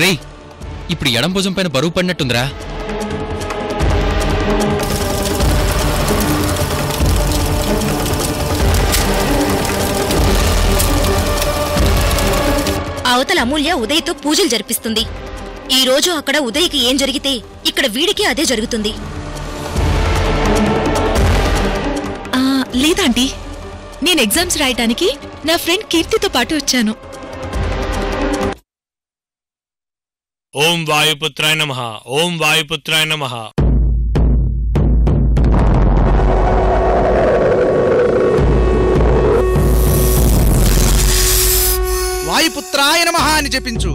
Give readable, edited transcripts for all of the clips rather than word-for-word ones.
రేయ్, ఇప్పుడు ఎడం భుజం పైన బరువు పడినట్టుందిరా. అవతల అమూల్య ఉదయ్తో పూజలు జరిపిస్తుంది. ఈ రోజు అక్కడ ఉదయ్కి ఏం జరిగితే ఇక్కడ వీడికి అదే జరుగుతుంది. లేదాంటీ, నేను ఎగ్జామ్స్ రాయటానికి నా ఫ్రెండ్ కీర్తితో పాటు వచ్చాను. ఓం వాయుపుత్రాయ నమః. ఓం వాయుపుత్రాయ నమః. వాయుపుత్రాయ నమః అని జపించు.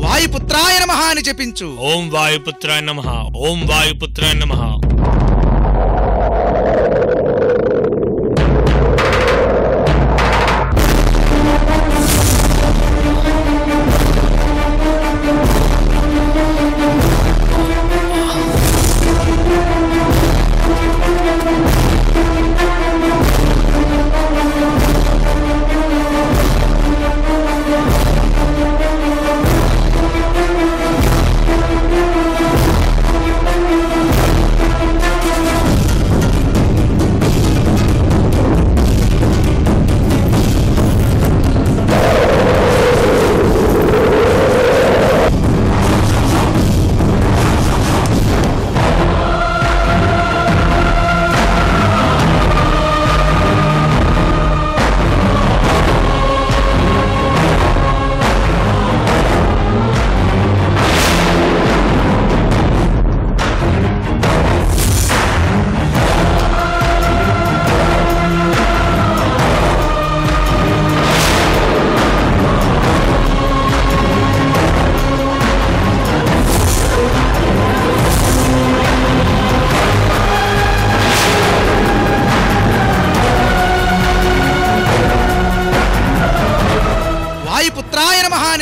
వాయుపుత్రాయ నమః అని జపించు. ఓం వాయుపుత్రాయ నమః. ఓం వాయుపుత్రాయ నమః.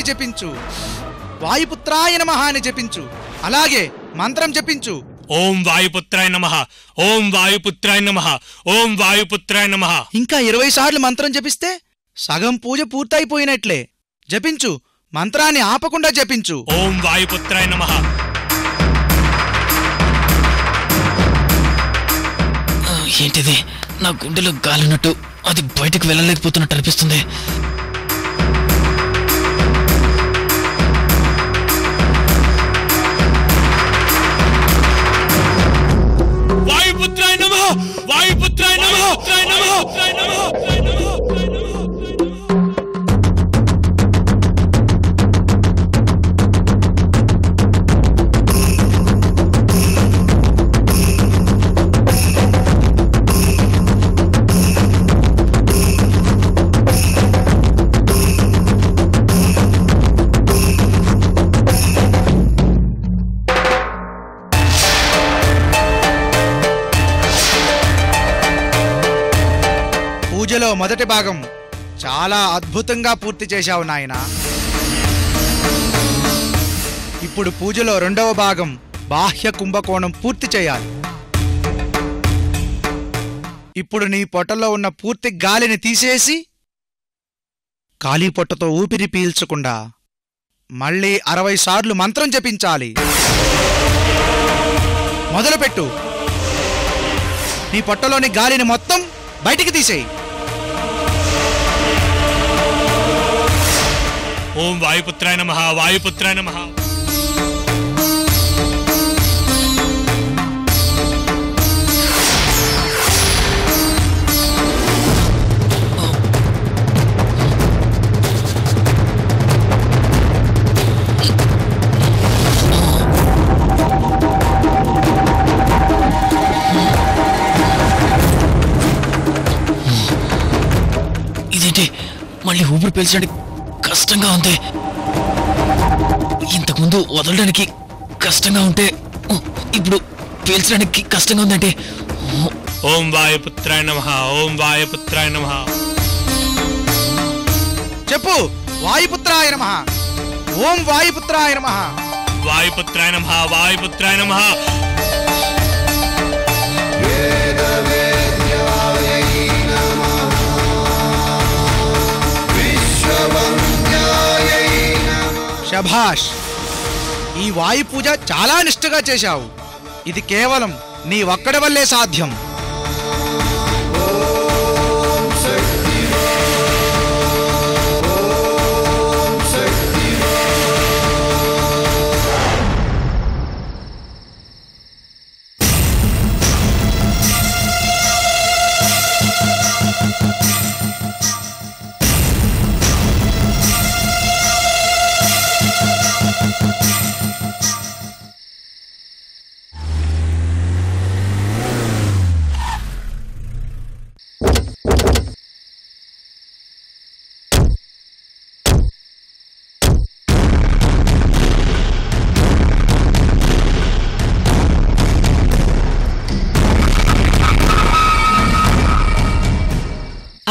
జపించు. వాయుపుత్రాయ నమః అని జపించు. అలాగే మంత్రం జపించు. ఓం వాయుపుత్రాయ నమః. ఓం వాయుపుత్రాయ నమః. ఓం వాయుపుత్రాయ నమః. ఇంకా 20 సార్లు మంత్రం జపిస్తే సగం పూజ పూర్తయిపోయినట్లే. జపించు. మంత్రాన్ని ఆపకుండా జపించు. ఓం వాయుపుత్రాయ నమః. ఏంటిది? నా గుండెలో గాలినట్టు అది బయటకు వెళ్ళలేకపోతున్నట్టు అనిపిస్తుంది. వాయుపుత్రాయ నమః. వాయుపుత్రాయ నమః. పూజలో మొదటి భాగం చాలా అద్భుతంగా పూర్తి చేశావు నాయనా. ఇప్పుడు పూజలో రెండవ భాగం బాహ్య కుంభకోణం పూర్తి చేయాలి. ఇప్పుడు నీ పొట్టలో ఉన్న పూర్తి గాలిని తీసేసి ఖాళీ పొట్టతో ఊపిరి పీల్చకుండా మళ్ళీ 60 సార్లు మంత్రం జపించాలి. మొదలుపెట్టు. నీ పొట్టలోని గాలిని మొత్తం బయటికి తీసేయి. ఓం వాయుపుత్రాయ నమః. వాయుపుత్రాయ నమః. ఇదేంటి? మళ్ళీ ఊపిరి పీల్చడానికి కష్టంగా ఉంది. ఇంతకుముందు వదలడానికి కష్టంగా ఉంటే ఇప్పుడు పీల్చడానికి కష్టంగా ఉందంటే. ఓం వాయుపుత్రాయ నమః. ఓం వాయుపుత్రాయ నమః. చెప్పు. వాయుపుత్రాయ నమః. ఓం వాయుపుత్రాయ నమః. వాయుపుత్రాయ నమః. వాయుపుత్రాయ నమః. శభాష్! ఈ వాయు పూజ చాలా నిష్ఠగా చేశావు. ఇది కేవలం నీ ఒక్కడి వల్లే సాధ్యం.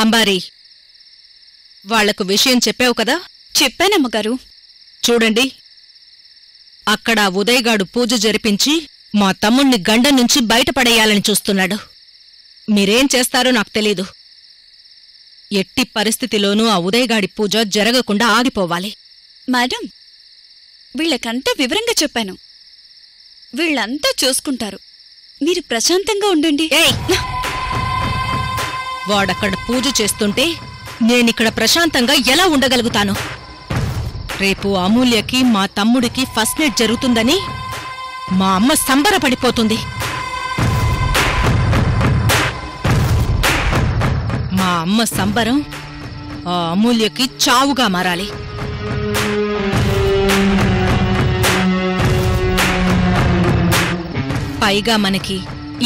అంబారి, వాళ్లకు విషయం చెప్పావు కదా? చెప్పానమ్మగారు. చూడండి, అక్కడ ఉదయగాడు పూజ జరిపించి మా తమ్ముణ్ణి గండం నుంచి బయటపడేయాలని చూస్తున్నాడు. మీరేం చేస్తారో నాకు తెలీదు. ఎట్టి పరిస్థితిలోనూ ఆ ఉదయగాడి పూజ జరగకుండా ఆగిపోవాలి. మేడం, వీళ్ళకంతా వివరంగా చెప్పాను. వీళ్ళంతా చూసుకుంటారు. మీరు ప్రశాంతంగా ఉండండి. ఏయ్! వాడక్కడ పూజ చేస్తుంటే నేనిక్కడ ప్రశాంతంగా ఎలా ఉండగలుగుతాను? రేపు అమూల్యకి మా తమ్ముడికి ఫస్ట్ నైట్ జరుగుతుందని మా అమ్మ సంబరపడిపోతుంది. మా అమ్మ సంబరం ఆ అమూల్యకి చావుగా మారాలి. పైగా మనకి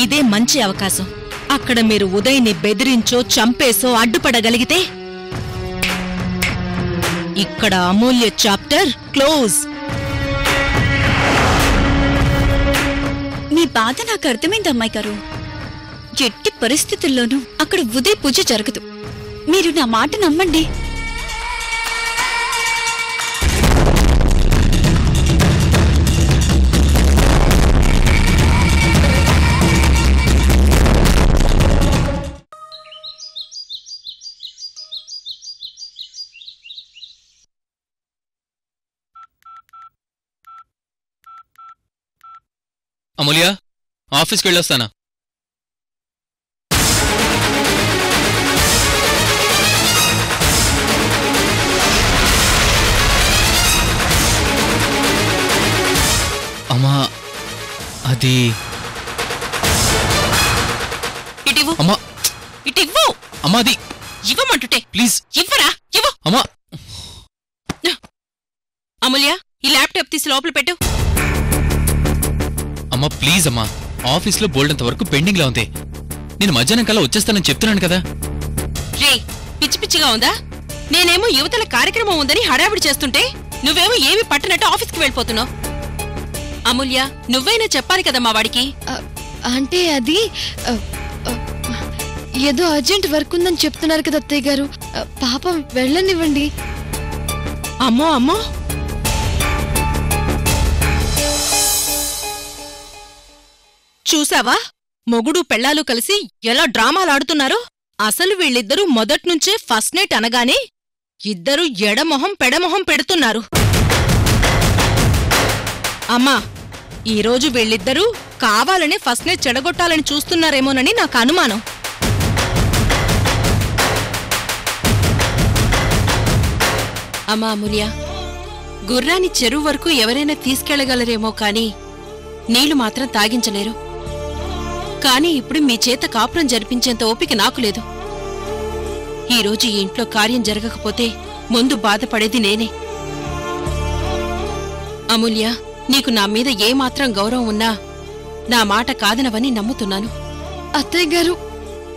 ఇదే మంచి అవకాశం. అక్కడ మీరు ఉదయ్ని బెదిరించో చంపేసో అడ్డుపడగలిగితే ఇక్కడ అమూల్య చాప్టర్ క్లోజ్. మీ బాధ నాకు అర్థమైంది అమ్మాయి గారు. ఎట్టి పరిస్థితుల్లోనూ అక్కడ ఉదయ్ పూజ జరగదు. మీరు నా మాట నమ్మండి. అమూల్య, ఆఫీస్కి వెళ్ళొస్తానా? అమ్మా, అది ఇటివ్వు. అమ్మా, ఇటివ్వు. అమ్మా, అది ఇవ్వమంటుంటే ప్లీజ్ ఇవ్వరా? ఇవ్వు. అమ్మా. అమూల్య, ఈ ల్యాప్టాప్ తీసి లోపల పెట్టు. అమ్మా ప్లీజ్ అమ్మా, ఆఫీస్లో బోల్డంత వరకు పెండింగ్లా ఉంది. నేను మధ్యాహ్నం కల్లా వచ్చేస్తానని చెప్తున్నాను కదా. రే, పిచ్చి పిచ్చిగా ఉందా? నేనేమో యువతల కార్యక్రమం ఉందని హడావిడి చేస్తుంటే నువ్వేమో ఏమి పట్టనట్టు ఆఫీస్కి వెళ్ళిపోతున్నావు. అమూల్య, నువ్వైనా చెప్పాలి కదా మా వాడికి. అంటే అది ఏదో అర్జెంట్ వర్క్ ఉందని చెప్తున్నారు కదా అత్తయ్య గారు. పాపం వెళ్ళనివ్వండి. అమ్మో అమ్మో, చూసావా మొగుడు పెళ్ళాలు కలిసి ఎలా డ్రామాలాడుతున్నారో? అసలు వీళ్ళిద్దరూ మొదట్నుంచే ఫస్ట్ నైట్ అనగానే ఇద్దరూ ఎడమొహం పెడమొహం పెడుతున్నారు. అమ్మా, ఈరోజు వీళ్ళిద్దరూ కావాలని ఫస్ట్ నైట్ చెడగొట్టాలని చూస్తున్నారేమోనని నాకు అనుమానం. అమ్మా అమూల్య, గుర్రాన్ని చెరువు వరకు ఎవరైనా తీసుకెళ్లగలరేమో కాని నీళ్లు మాత్రం తాగించలేరు. కాని ఇప్పుడు మీ చేత కాపురం జరిపించేంత ఓపిక నాకు లేదు. ఈరోజు ఈ ఇంట్లో కార్యం జరగకపోతే ముందు బాధపడేది నేనే. అమూల్య, నీకు నా మీద ఏమాత్రం గౌరవం ఉన్నా నా మాట కాదనవని నమ్ముతున్నాను. అత్తయ్య గారు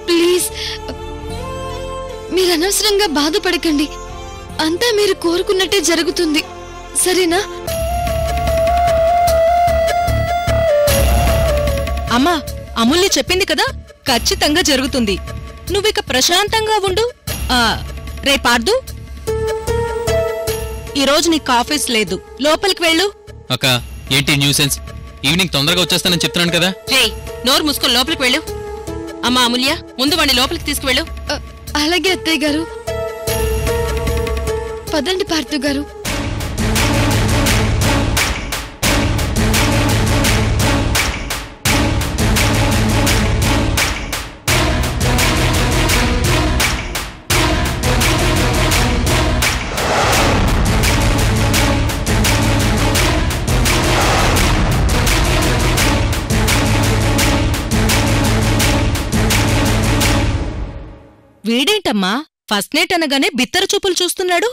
ప్లీజ్, మీరు అనవసరంగా బాధపడకండి. అంతా మీరు కోరుకున్నట్టే జరుగుతుంది, సరేనా? అమ్మా, అమూల్య చెప్పింది కదా, ఖచ్చితంగా జరుగుతుంది. నువ్విక ప్రశాంతంగా ఉండు. రే పార్దు, ఈరోజు నీకు ఆఫీస్ లేదు, లోపలికి వెళ్ళు. అక్క, ఏంటి న్యూసెన్స్? ఈవినింగ్ తొందరగా వచ్చేస్తానని చెప్తున్నాను కదా. రే, నోరు మూసుకొని లోపలికి వెళ్ళు. అమ్మా అమూల్య, ముందు వాడిని లోపలికి తీసుకువెళ్ళు. అలాగే అత్తయ్య గారు. పదండి పార్థు గారు. ఏంటమ్మా ఫస్ట్ నైట్ అనగానే బిత్తర చూపులు చూస్తున్నాడు?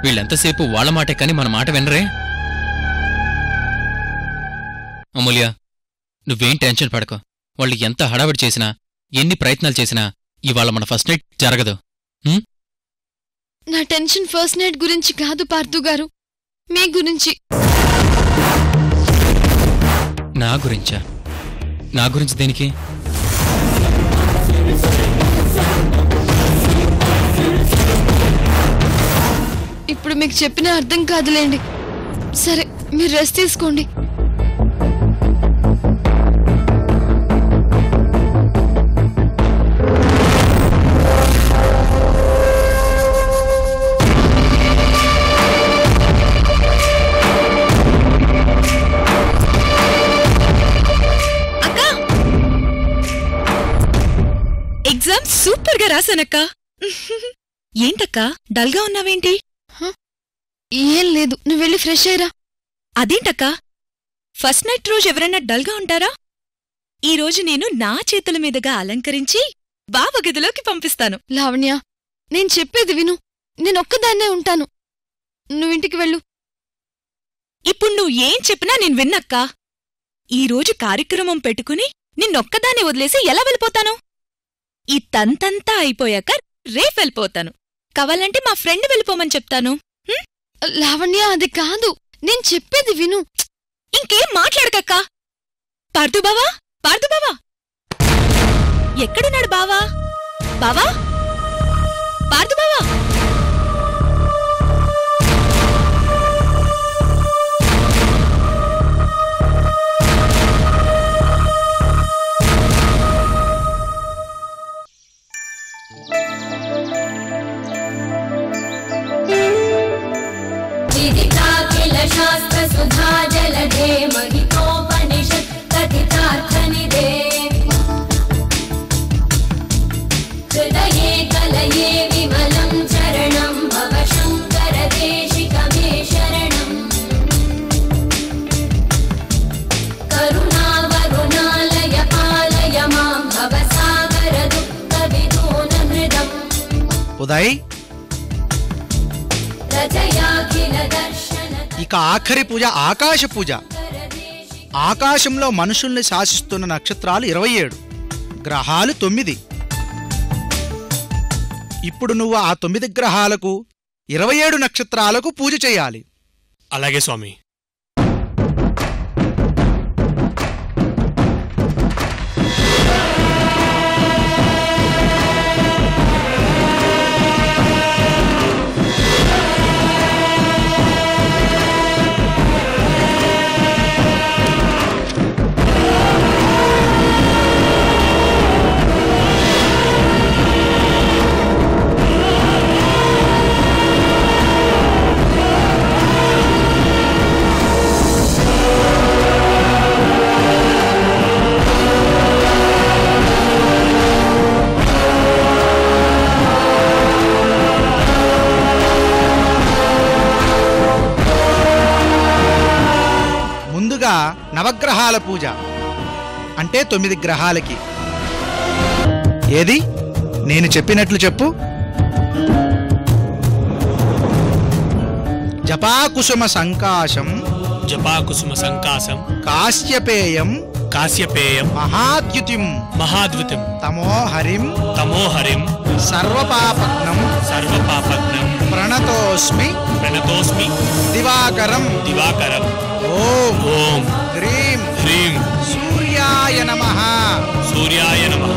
వీళ్ళెంతసేపు వాళ్ళ మాటే కాని మన మాట వినరే. అమూల్య, నువ్వేం టెన్షన్ పడకు. వాళ్ళు ఎంత హడావిడి చేసినా, ఎన్ని ప్రయత్నాలు చేసినా ఇవాళ మన ఫస్ట్ నైట్ జరగదు. నా టెన్షన్ ఫస్ట్ నైట్ గురించి కాదు పార్థు గారు, మీ గురించి. నా గురించా? నా గురించి దేనికి? ఇప్పుడు మీకు చెప్పిన అర్థం కాదులేండి. సరే, మీరు రెస్ట్ తీసుకోండి. ఎగ్జామ్ సూపర్ గా రాశానక్కా. ఏంటక్కా డల్గా ఉన్నావేంటి? ఏం లేదు, నువ్వు వెళ్ళి ఫ్రెష్ అయ్యరా. అదేంటక్కా, ఫస్ట్ నైట్ రోజు ఎవరైనా డల్గా ఉంటారా? ఈరోజు నేను నా చేతుల మీదుగా అలంకరించి బావ గదిలోకి పంపిస్తాను. లావణ్య, నేను చెప్పేది విను. నేనొక్కదాన్నే ఉంటాను. నువ్వింటికి వెళ్ళు. ఇప్పుడు నువ్వు ఏం చెప్పినా నేను విన్నక్కా. ఈరోజు కార్యక్రమం పెట్టుకుని నిన్నొక్కదాన్ని వదిలేసి ఎలా వెళ్ళిపోతాను? ఈ తంతంతా అయిపోయాక రేపు వెళ్ళిపోతాను. కావాలంటే మా ఫ్రెండ్ వెళ్ళిపోమని చెప్తాను. లావణ్య, అది కాదు, నేను చెప్పేది విను. ఇంకేం మాట్లాడకక్కా. పార్థుబావా, పార్థుబావా, ఎక్కడున్నాడు బావా? బావా, పార్థుబావా. शास्त्रसुधा जलधे महितोपनिषत् कथितार्थनिधे हृदये कलये विमलं चरणं भव शङ्करदेशिकमे शरणम् करुणावरुणालय पालय मां भवसागरदुःखविदूनहृदम्. ఉదయ్, रजयाखिल दर्शन ఇక ఆఖరి పూజ ఆకాశ పూజ. ఆకాశంలో మనుషుల్ని శాసిస్తున్న నక్షత్రాలు 27, గ్రహాలు 9. ఇప్పుడు నువ్వు ఆ 9 గ్రహాలకు 27 నక్షత్రాలకు పూజ చేయాలి. అలాగే స్వామి. నవగ్రహాల పూజ అంటే 9 గ్రహాలకి. ఏది నేను చెప్పినట్లు చెప్పు. జపాకుసుమ సంకాశం, జపాకుసుమ సంకాశం, కాశ్యపేయం, కాశ్యపేయం, మహాద్యుతిం, మహాద్వితం, తమోహరిం, తమోహరిం, సర్వపాపగ్నం, సర్వపాపగ్నం, ప్రణతోస్మి, ప్రణతోస్మి, దివాకరం, దివాకరం. ఓం ఓం హ్రీం హ్రీం సూర్యాయ నమః, సూర్యాయ నమః.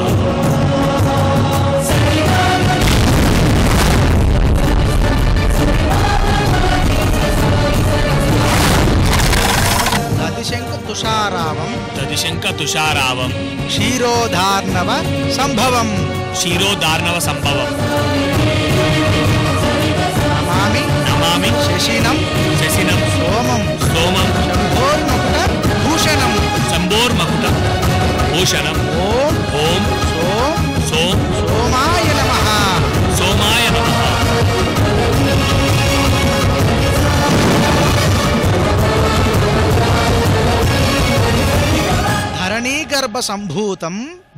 దదిశంక తుషారావం, దదిశంక తుషారావం, క్షీరోధార్ణవ సంభవం, క్షీరోదార్ణవ సంభవం. నమామి నమామి శశినం, శశినం, సోమం, సోమం, శంభోర్మకుట భూషణం, శంభోర్మకుట భూషణం. ఓం ఓం సోం సోం సోమాయ నమః, సోమాయ నమః. సంభూతం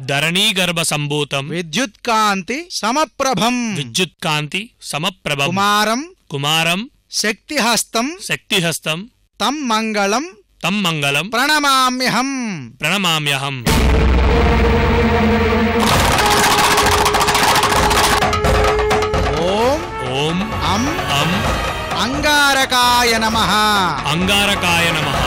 ధరణీగర్భ సంభూతం విద్యుత్కాంతి సమప్రభం విద్యుత్కాంతి సమప్రభం కుమారం కుమారం శక్తిహస్తం శక్తిహస్తం తం మంగళం తం మంగళం ప్రణమామ్యహం ప్రణమామ్యహం. ఓం ఓం అం అం అంగారకాయ నమః. అంగారకాయ నమః.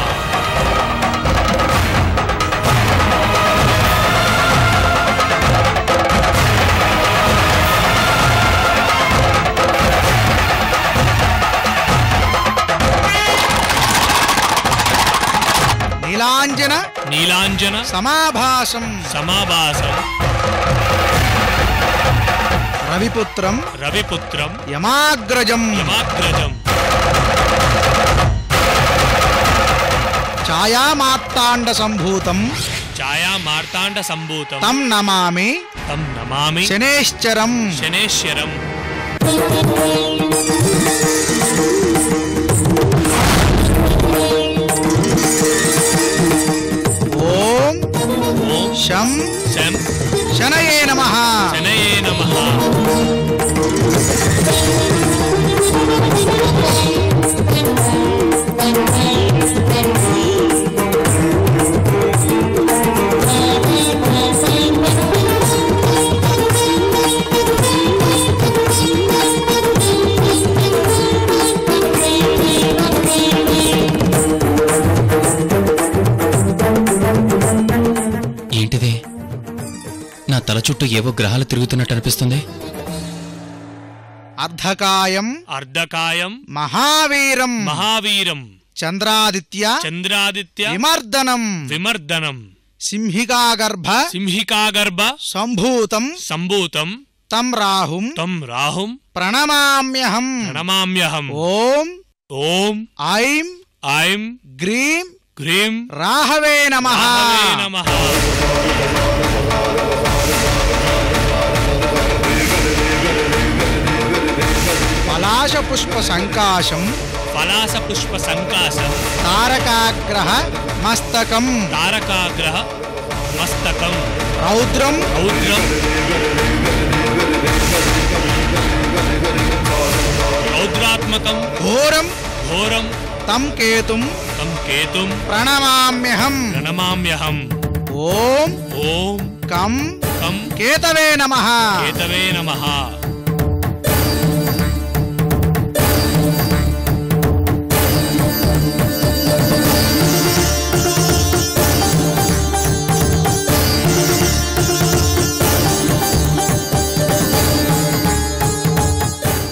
నీలాంజన నీలాంజన సమాభాసం సమాభాసం రవిపుత్రం రవిపుత్రం యమాగ్రజం యమాగ్రజం ఛాయామార్తాండ సంభూతం ఛాయా మార్తాండ సంభూతం తం నమామి తం నమామి శనేశ్చరం. శనేశ్వరం. ఓం ఓం శం శం శనయే నమః. శనయే నమః. ఏంటిది? నా తల చుట్టూ ఏవో గ్రహాలు తిరుగుతున్నట్టు అనిపిస్తుంది. అర్ధకాయం అర్ధకాయం మహావీరం మహావీరం చంద్రాదిత్య చంద్రాదిత్య విమర్దనం విమర్దనం సింహికాగర్భ సింహికాగర్భ సంభూతం సంభూతం తం రాహుం తం రాహుం ప్రణమామ్యహం. ప్రణమామ్యహం. ఓం ఓం ఐం ఐం గ్రీం హ్రీం రాహవే నమః. రాహవే నమః. పలాశ పుష్ప సంకాశం పలాస పుష్ప సంకాశం తారకాగ్రహ మస్తకం తారకాగ్రహ మస్తకం రౌద్రం రౌద్రం రౌద్రాత్మకం ఘోరం ఘోరం తం కేతుం తం కేతుం ప్రణమామ్యహం. ప్రణమామ్యహం. ఓం ఓం కం కం కేతవే నమః. కేతవే నమః.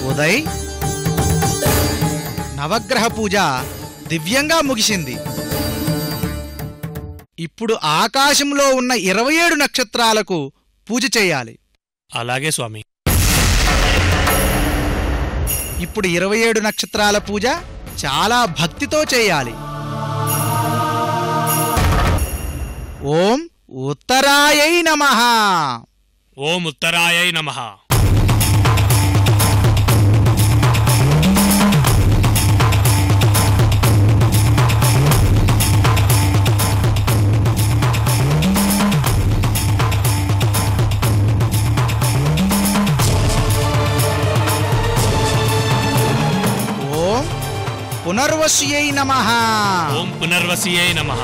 ఉదయ్ నవగ్రహ పూజ దివ్యంగా ముగిసింది. ఇప్పుడు ఆకాశంలో ఉన్న 27 నక్షత్రాలకు పూజ చేయాలి. అలాగే స్వామి. ఇప్పుడు 27 నక్షత్రాల పూజ చాలా భక్తితో చేయాలి. ఓం ఉత్తరాయై నమః. ఓం ఉత్తరాయై నమః. ఓం పునర్వస్యై నమః. ఓం పునర్వసియై నమః.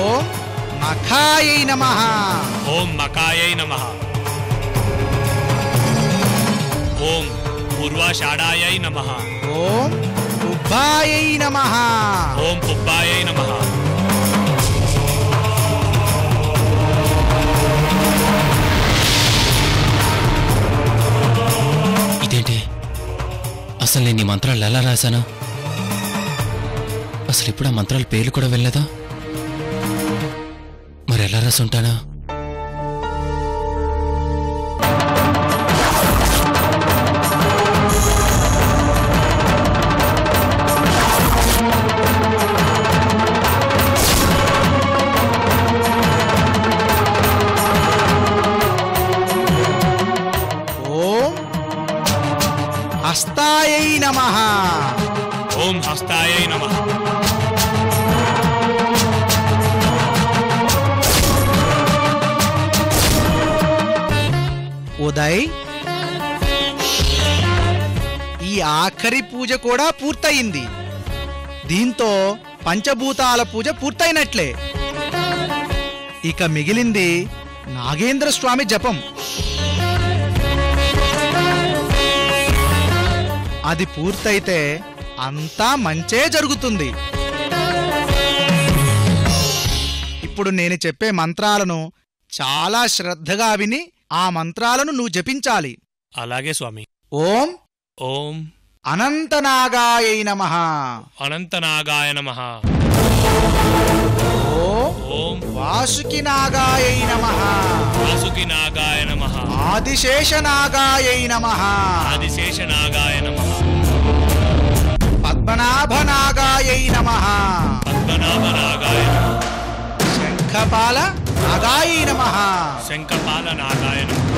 ఓం మఖాయై నమః. ఓం మకాయై నమః. ఓం పూర్వాషాఢాయై నమః. ఓం ఉభాయై నమః. ఓం పుబ్బాయై నమః. ఇదేంటి? అసలు నేను ఈ మంత్రాలు ఎలా రాశాను? అసలు ఇప్పుడు ఆ మంత్రాల పేర్లు కూడా వెళ్ళలేదా? మరి ఎలా రాసుంటానా? ఓం హస్తాయై నమః. ఓం హస్తాయై నమః. ఉదయ్, ఈ ఆఖరి పూజ కూడా పూర్తయింది. దీంతో పంచభూతాల పూజ పూర్తయినట్లే. ఇక మిగిలింది నాగేంద్ర స్వామి జపం. అది పూర్తయితే అంతా మంచే జరుగుతుంది. ఇప్పుడు నేను చెప్పే మంత్రాలను చాలా శ్రద్ధగా విని ఆ మంత్రాలను నువ్వు జపించాలి. అలాగే స్వామి. ఓం ఓం అనంతనాగాయై నమః. అనంతనాగాయ నమః. ఓం ఓం వాసుకినాగాయై నమః. వాసుకినాగాయ నమః. ఆదిశేషనాగాయై నమః. ఆదిశేషనాగాయ నమః. పద్మనాభనాగాయై నమః. పద్మనాభనాగాయ నమః. శంఖపాల నాగాయై నమః. శంఖపాలనాగాయ నమః.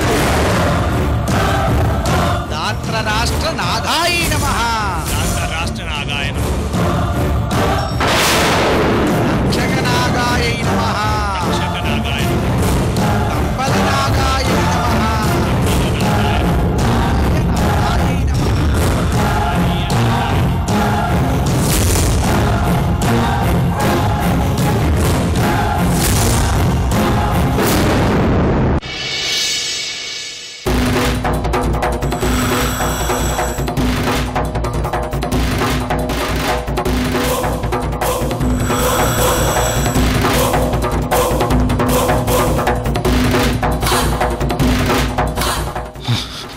దాత్రరాష్ట్ర నాగాయై నమః. రాష్ట్రనాగాయ నమః. రక్షకనాగాయై నమః. రక్షకనాగాయ నమః. కంపలనాగాయై నమః. నాగాయై నమః.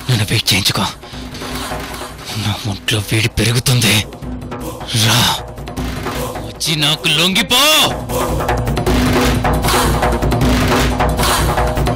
నన్ను వెయిట్ చేయించుకో. నా ఒంట్లో వేడి పెరుగుతుంది. రా వచ్చి నాకు లొంగిపో.